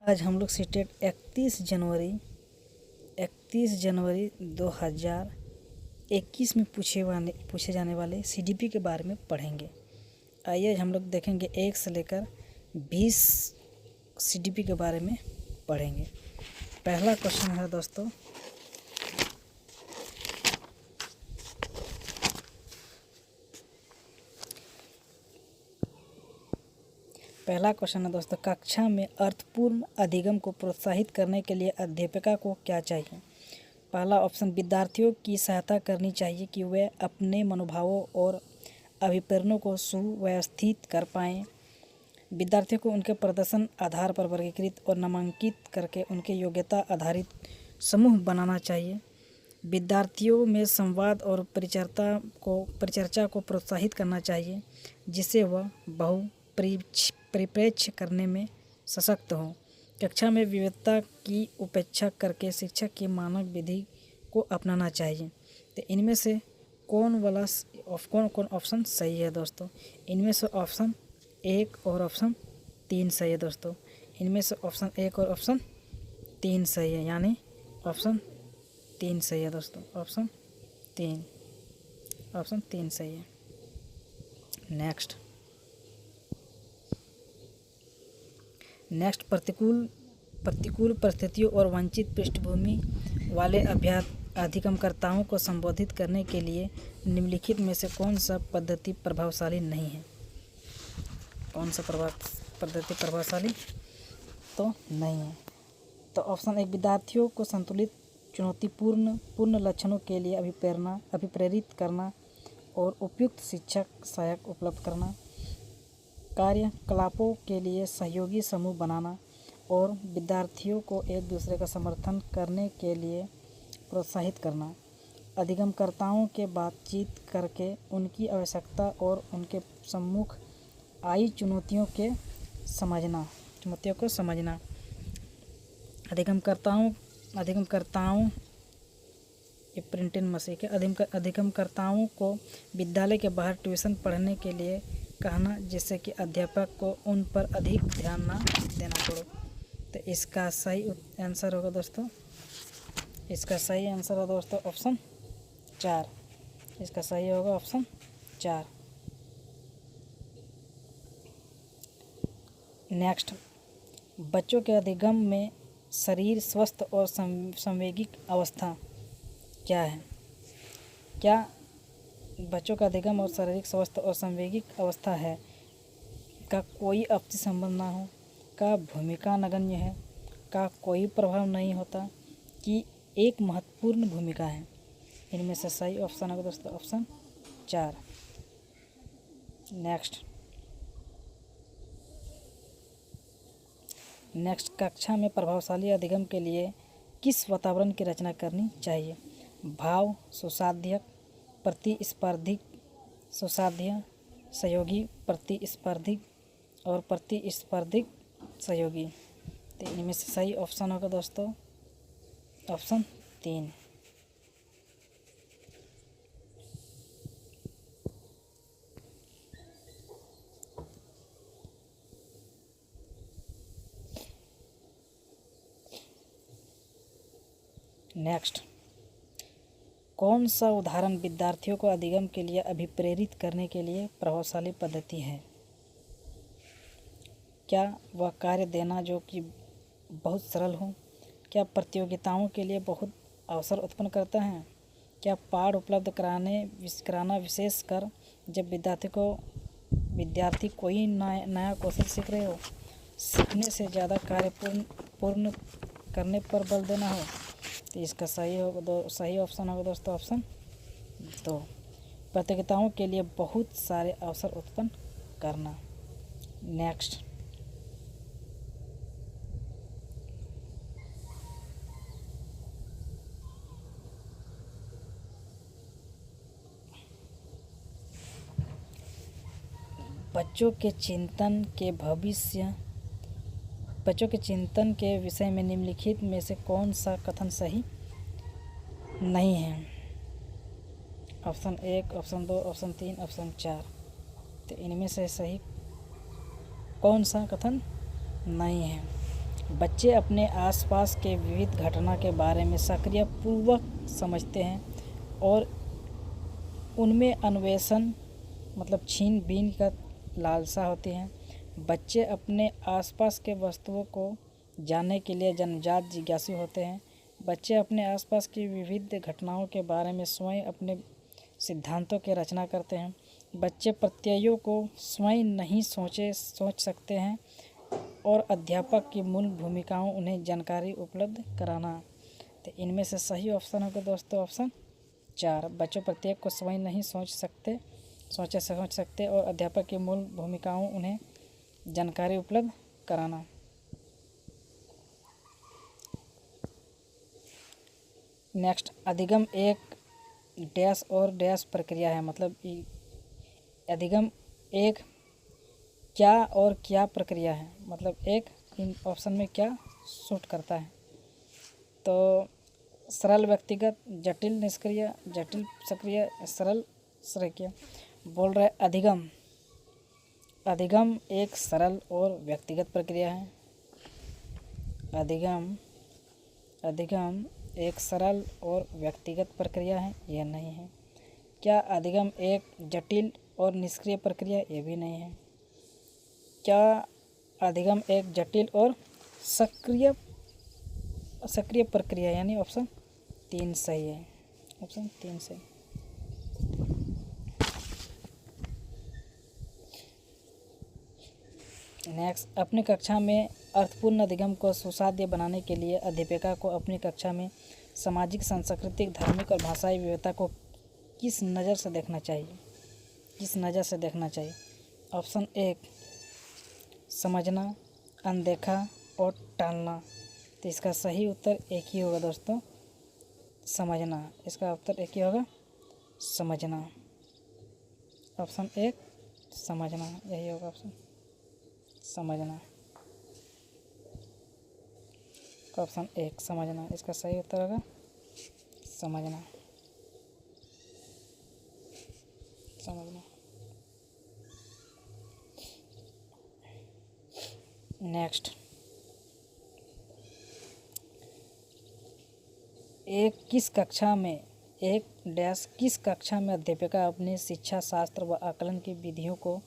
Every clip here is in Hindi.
आज हम लोग सीटेट 31 जनवरी 2021 में पूछे जाने वाले सीडीपी के बारे में पढ़ेंगे। आइए हम लोग देखेंगे 1 से लेकर 20 सीडीपी के बारे में पढ़ेंगे। पहला क्वेश्चन है दोस्तों, कक्षा में अर्थपूर्ण अधिगम को प्रोत्साहित करने के लिए अध्यापिका को क्या चाहिए। पहला ऑप्शन, विद्यार्थियों की सहायता करनी चाहिए कि वे अपने मनोभावों और अभिप्रेरणों को सुव्यवस्थित कर पाएँ। विद्यार्थियों को उनके प्रदर्शन आधार पर वर्गीकृत और नामांकित करके उनके योग्यता आधारित समूह बनाना चाहिए। विद्यार्थियों में संवाद और परिचर्चा को प्रोत्साहित करना चाहिए, जिससे वह परिप्रेक्ष्य करने में सशक्त हो। कक्षा में विविधता की उपेक्षा करके शिक्षक की मानक विधि को अपनाना चाहिए। तो इनमें से कौन ऑप्शन सही है दोस्तों? इनमें से ऑप्शन 1 और ऑप्शन 3 सही है दोस्तों। इनमें से ऑप्शन 1 और ऑप्शन 3 सही है, यानी ऑप्शन 3 सही है दोस्तों। ऑप्शन 3 सही है। नेक्स्ट प्रतिकूल परिस्थितियों और वंचित पृष्ठभूमि वाले अधिगमकर्ताओं को संबोधित करने के लिए निम्नलिखित में से कौन सा पद्धति प्रभावशाली नहीं है? कौन सा पद्धति प्रभावशाली तो नहीं है? तो ऑप्शन 1, विद्यार्थियों को संतुलित चुनौतीपूर्ण लक्षणों के लिए अभिप्रेरित करना और उपयुक्त शिक्षक सहायक उपलब्ध करना, कार्यकलापों के लिए सहयोगी समूह बनाना और विद्यार्थियों को एक दूसरे का समर्थन करने के लिए प्रोत्साहित करना, अधिगमकर्ताओं के बातचीत करके उनकी आवश्यकता और उनके सम्मुख आई चुनौतियों को समझना, अधिगमकर्ताओं को विद्यालय के बाहर ट्यूशन पढ़ने के लिए कहना, जिससे कि अध्यापक को उन पर अधिक ध्यान न देना पड़े। तो इसका सही आंसर होगा दोस्तों, ऑप्शन 4। इसका सही होगा ऑप्शन 4। नेक्स्ट, बच्चों के अधिगम में शरीर स्वस्थ और संवेगिक अवस्था क्या है? क्या बच्चों का अधिगम और शारीरिक स्वस्थ और संवेगिक अवस्था है? का कोई आपसी संबंध ना हो? का भूमिका नगण्य है? का कोई प्रभाव नहीं होता? कि एक महत्वपूर्ण भूमिका है? इनमें से सही ऑप्शन होगा दोस्तों ऑप्शन 4। नेक्स्ट, कक्षा में प्रभावशाली अधिगम के लिए किस वातावरण की रचना करनी चाहिए? भाव सुसाध्य, प्रतिस्पर्धी सुसाध्य, सहयोगी, प्रतिस्पर्धी और प्रतिस्पर्धी सहयोगी। तो इनमें से सही ऑप्शन होगा दोस्तों ऑप्शन 3। नेक्स्ट, कौन सा उदाहरण विद्यार्थियों को अधिगम के लिए अभिप्रेरित करने के लिए प्रभावशाली पद्धति है? क्या वह कार्य देना जो कि बहुत सरल हो? क्या प्रतियोगिताओं के लिए बहुत अवसर उत्पन्न करता है? क्या पाठ उपलब्ध कराना, विशेषकर जब विद्यार्थी कोई नया कौशल सीख रहे हो? सीखने से ज़्यादा कार्य पूर्ण करने पर बल देना हो? तो इसका सही ऑप्शन होगा दोस्तों ऑप्शन 2, प्रतियोगिताओं के लिए बहुत सारे अवसर उत्पन्न करना। नेक्स्ट, बच्चों के चिंतन के विषय में निम्नलिखित में से कौन सा कथन सही नहीं है? Option 1, option 2, option 3, option 4। तो इनमें से सही कौन सा कथन नहीं है? बच्चे अपने आसपास के विविध घटना के बारे में सक्रिय पूर्वक समझते हैं और उनमें अन्वेषण मतलब छीन-बीन का लालसा होती है। बच्चे अपने आसपास के वस्तुओं को जानने के लिए जन्मजात जिज्ञासु होते हैं। बच्चे अपने आसपास की विविध घटनाओं के बारे में स्वयं अपने सिद्धांतों की रचना करते हैं। बच्चे प्रत्ययों को स्वयं नहीं सोच सकते हैं और अध्यापक की मूल भूमिकाओं उन्हें जानकारी उपलब्ध कराना। तो इनमें से सही ऑप्शन होगा दोस्तों ऑप्शन 4। बच्चों प्रत्येक को स्वयं नहीं सोच सकते और अध्यापक की मूल भूमिकाओं उन्हें जानकारी उपलब्ध कराना। नेक्स्ट, अधिगम एक डैश और डैश प्रक्रिया है। मतलब अधिगम एक क्या और क्या प्रक्रिया है, मतलब एक इन ऑप्शन में क्या सूट करता है। तो सरल व्यक्तिगत, जटिल निष्क्रिय, जटिल सक्रिय, सरल सक्रिय। बोल रहे अधिगम एक सरल और व्यक्तिगत प्रक्रिया है। अधिगम एक सरल और व्यक्तिगत प्रक्रिया है, यह नहीं है। क्या अधिगम एक जटिल और निष्क्रिय प्रक्रिया, ये भी नहीं है। क्या अधिगम एक जटिल और सक्रिय प्रक्रिया, यानी ऑप्शन 3 सही है। ऑप्शन 3 सही। नेक्स्ट, अपनी कक्षा में अर्थपूर्ण अधिगम को सुसाध्य बनाने के लिए अध्यापिका को अपनी कक्षा में सामाजिक, सांस्कृतिक, धार्मिक और भाषाई विविधता को किस नज़र से देखना चाहिए। ऑप्शन 1 समझना, अनदेखा और टालना। तो इसका सही उत्तर एक ही होगा दोस्तों, समझना। इसका उत्तर एक ही होगा, समझना। ऑप्शन 1 समझना, यही होगा ऑप्शन, समझना। ऑप्शन 1 समझना, इसका सही उत्तर होगा समझना। नेक्स्ट, किस कक्षा में अध्यापिका अपनी शिक्षा शास्त्र व आकलन की विधियों को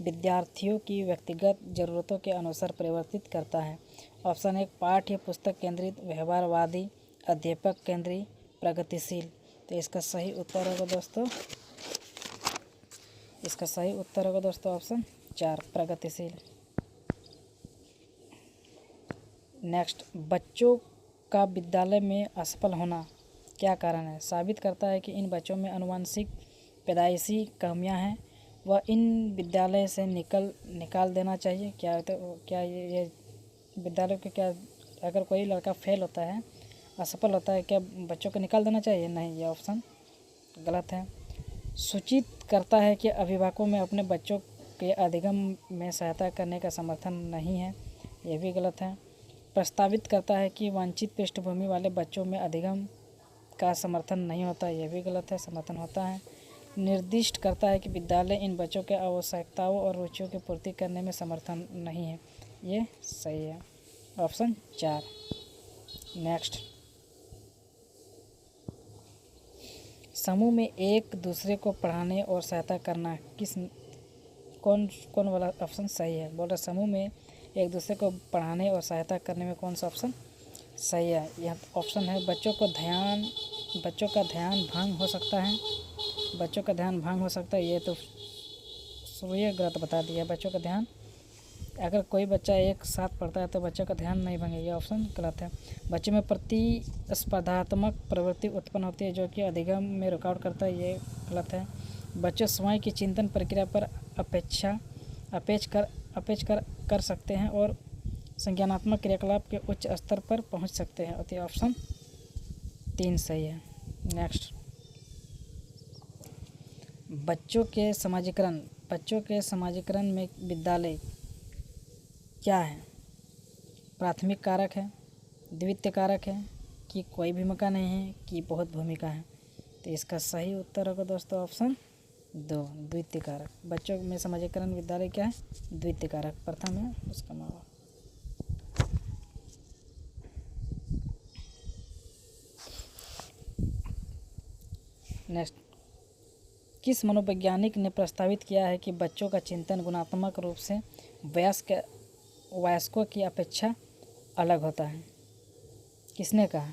विद्यार्थियों की व्यक्तिगत ज़रूरतों के अनुसार परिवर्तित करता है। ऑप्शन 1 पाठ्य पुस्तक केंद्रित, व्यवहारवादी, अध्यापक केंद्रित, प्रगतिशील। तो इसका सही उत्तर होगा दोस्तों ऑप्शन 4 प्रगतिशील। नेक्स्ट, बच्चों का विद्यालय में असफल होना क्या कारण है। साबित करता है कि इन बच्चों में आनुवंशिक पैदाइशी कमियां हैं, वह इन विद्यालय से निकाल देना चाहिए। क्या ये विद्यालय के, क्या अगर कोई लड़का फेल होता है, असफल होता है, क्या बच्चों को निकाल देना चाहिए? नहीं, ये ऑप्शन गलत है। सूचित करता है कि अभिभावकों में अपने बच्चों के अधिगम में सहायता करने का समर्थन नहीं है, यह भी गलत है। प्रस्तावित करता है कि वांछित पृष्ठभूमि वाले बच्चों में अधिगम का समर्थन नहीं होता, यह भी गलत है, समर्थन होता है। निर्दिष्ट करता है कि विद्यालय इन बच्चों के आवश्यकताओं और रुचियों की पूर्ति करने में समर्थन नहीं है, ये सही है, ऑप्शन 4। नेक्स्ट, समूह में एक दूसरे को पढ़ाने और सहायता करना कौन वाला ऑप्शन सही है। बोल रहे समूह में एक दूसरे को पढ़ाने और सहायता करने में कौन सा ऑप्शन सही है। यह ऑप्शन है बच्चों का ध्यान भंग हो सकता है। ये तो ये गलत बता दिया। बच्चों का ध्यान, अगर कोई बच्चा एक साथ पढ़ता है तो बच्चों का ध्यान नहीं भंगे, ये ऑप्शन गलत है। बच्चों में प्रतिस्पर्धात्मक प्रवृत्ति उत्पन्न होती है जो कि अधिगम में रुकावट करता है, ये गलत है। बच्चे स्वयं की चिंतन प्रक्रिया पर अपेक्ष कर सकते हैं और संज्ञानात्मक क्रियाकलाप के उच्च स्तर पर पहुंच सकते हैं, अतः ऑप्शन 3 सही है। नेक्स्ट, बच्चों के समाजीकरण में विद्यालय क्या है। प्राथमिक कारक है, द्वितीय कारक है, कि कोई भूमिका नहीं है, कि बहुत भूमिका है। तो इसका सही उत्तर होगा दोस्तों ऑप्शन 2 द्वितीय कारक। बच्चों में समाजीकरण विद्यालय क्या है, द्वितीय कारक। प्रथम है उसका माँ बाप। नेक्स्ट, किस मनोवैज्ञानिक ने प्रस्तावित किया है कि बच्चों का चिंतन गुणात्मक रूप से वयस्कों की अपेक्षा अलग होता है? किसने कहा?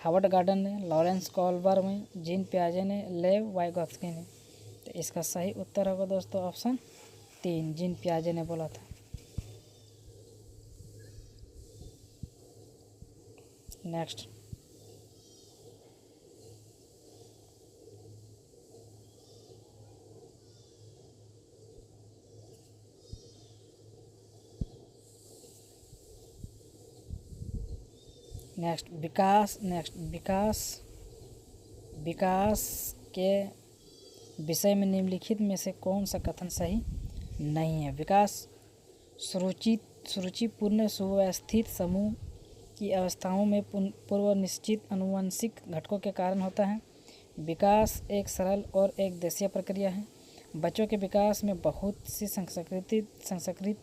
हार्वर्ड गार्डन ने, लॉरेंस कोहलबर्ग ने, जीन पियाजे ने, लेव वाइगोत्स्की ने। तो इसका सही उत्तर होगा दोस्तों ऑप्शन 3, जीन पियाजे ने बोला था। नेक्स्ट, विकास के विषय में निम्नलिखित में से कौन सा कथन सही नहीं है? विकास सुरुचिपूर्ण सुव्यवस्थित समूह की अवस्थाओं में पूर्व निश्चित आनुवंशिक घटकों के कारण होता है। विकास एक सरल और एक देशीय प्रक्रिया है। बच्चों के विकास में बहुत सी संस्कृत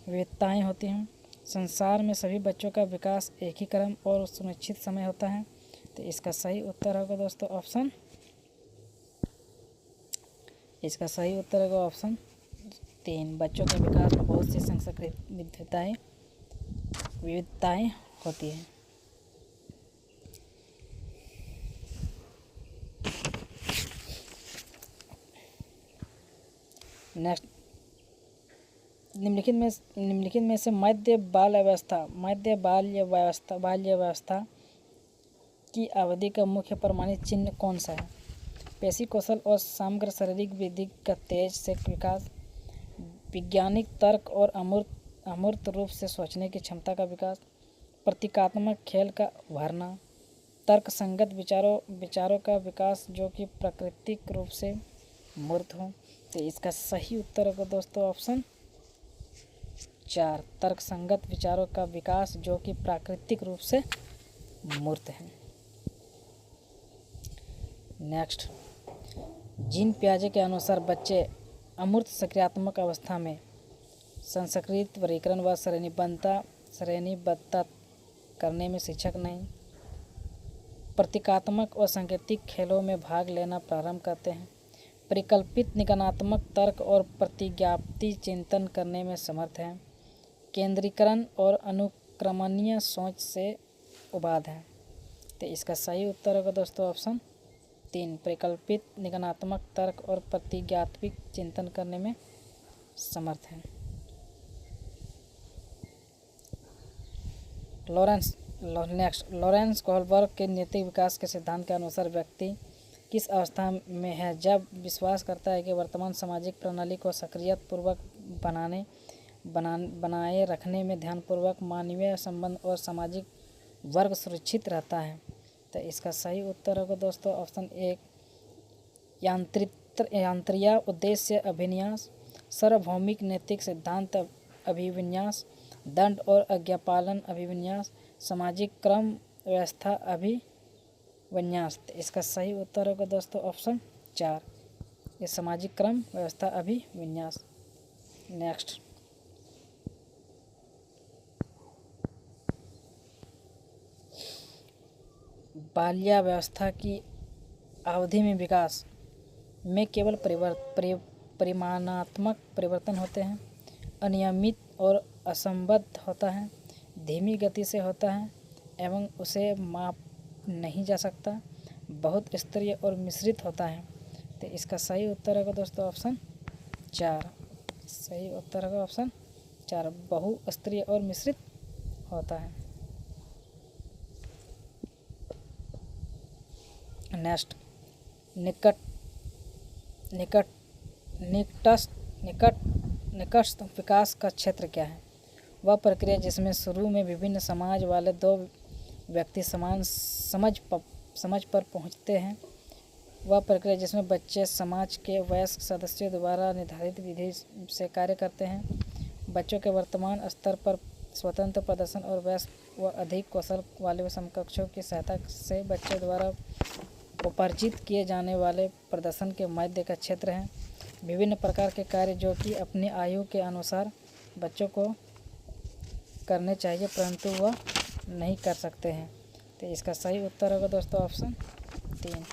विविधताएँ होती हैं। संसार में सभी बच्चों का विकास एक ही क्रम और सुनिश्चित समय होता है। तो इसका सही उत्तर होगा दोस्तों ऑप्शन, इसका सही उत्तर होगा ऑप्शन 3, बच्चों के विकास में बहुत सी सांस्कृतिक विविधताएँ होती हैं। नेक्स्ट, निम्नलिखित में से मध्य बाल्यावस्था की अवधि का मुख्य प्रमाणित चिन्ह कौन सा है? पेशी कौशल और समग्र शारीरिक वृद्धि का तेज से विकास, वैज्ञानिक तर्क और अमूर्त रूप से सोचने की क्षमता का विकास, प्रतीकात्मक खेल का उभरना, तर्क संगत विचारों का विकास जो कि प्राकृतिक रूप से मूर्त हो। तो इसका सही उत्तर होगा दोस्तों ऑप्शन 4, तर्क संगत विचारों का विकास जो कि प्राकृतिक रूप से मूर्त है। नेक्स्ट, जीन पियाजे के अनुसार बच्चे अमूर्त सक्रियात्मक अवस्था में संस्कृत वर्गीकरण व श्रेणीबद्धता करने में शिक्षक नहीं, प्रतीकात्मक और सांकेतिक खेलों में भाग लेना प्रारंभ करते हैं, परिकल्पित निगमनात्मक तर्क और प्रतिज्ञापी चिंतन करने में समर्थ हैं, केंद्रीकरण और अनुक्रमणीय सोच से उबाद है। तो इसका सही उत्तर होगा दोस्तों ऑप्शन 3, परिकल्पित निगमनात्मक तर्क और प्रतिज्ञात्मक चिंतन करने में समर्थ हैं। लॉरेंस कोहलबर्ग के नैतिक विकास के सिद्धांत के अनुसार व्यक्ति किस अवस्था में है जब विश्वास करता है कि वर्तमान सामाजिक प्रणाली को सक्रियतापूर्वक बनाए रखने में ध्यानपूर्वक मानवीय संबंध और सामाजिक वर्ग सुरक्षित रहता है। तो इसका सही उत्तर होगा दोस्तों ऑप्शन 1, यांत्रिया उद्देश्य अभिविन्यास, सार्वभौमिक नैतिक सिद्धांत अभिविन्यास, दंड और आज्ञापालन अभिविन्यास, सामाजिक क्रम व्यवस्था अभिविन्यास। इसका सही उत्तर होगा दोस्तों ऑप्शन 4, ये सामाजिक क्रम व्यवस्था अभिविन्यास। नेक्स्ट, बाल्यावस्था की अवधि में विकास में केवल परिमाणात्मक परिवर्तन होते हैं, अनियमित और असंबद्ध होता है, धीमी गति से होता है एवं उसे माप नहीं जा सकता, बहुत स्तरीय और मिश्रित होता है। तो इसका सही उत्तर होगा दोस्तों ऑप्शन 4, सही उत्तर होगा ऑप्शन 4, बहुस्तरीय और मिश्रित होता है। नेक्स्ट, निकटस्थ विकास का क्षेत्र क्या है? वह प्रक्रिया जिसमें शुरू में विभिन्न समाज वाले दो व्यक्ति समान समझ पर पहुंचते हैं। वह प्रक्रिया जिसमें बच्चे समाज के वयस्क सदस्यों द्वारा निर्धारित विधि से कार्य करते हैं। बच्चों के वर्तमान स्तर पर स्वतंत्र प्रदर्शन और वयस्क व अधिक कौशल वाले समकक्षों की सहायता से बच्चों द्वारा उपार्जित किए जाने वाले प्रदर्शन के मध्य का क्षेत्र है। विभिन्न प्रकार के कार्य जो कि अपनी आयु के अनुसार बच्चों को करने चाहिए परंतु वह नहीं कर सकते हैं। तो इसका सही उत्तर होगा दोस्तों ऑप्शन 3।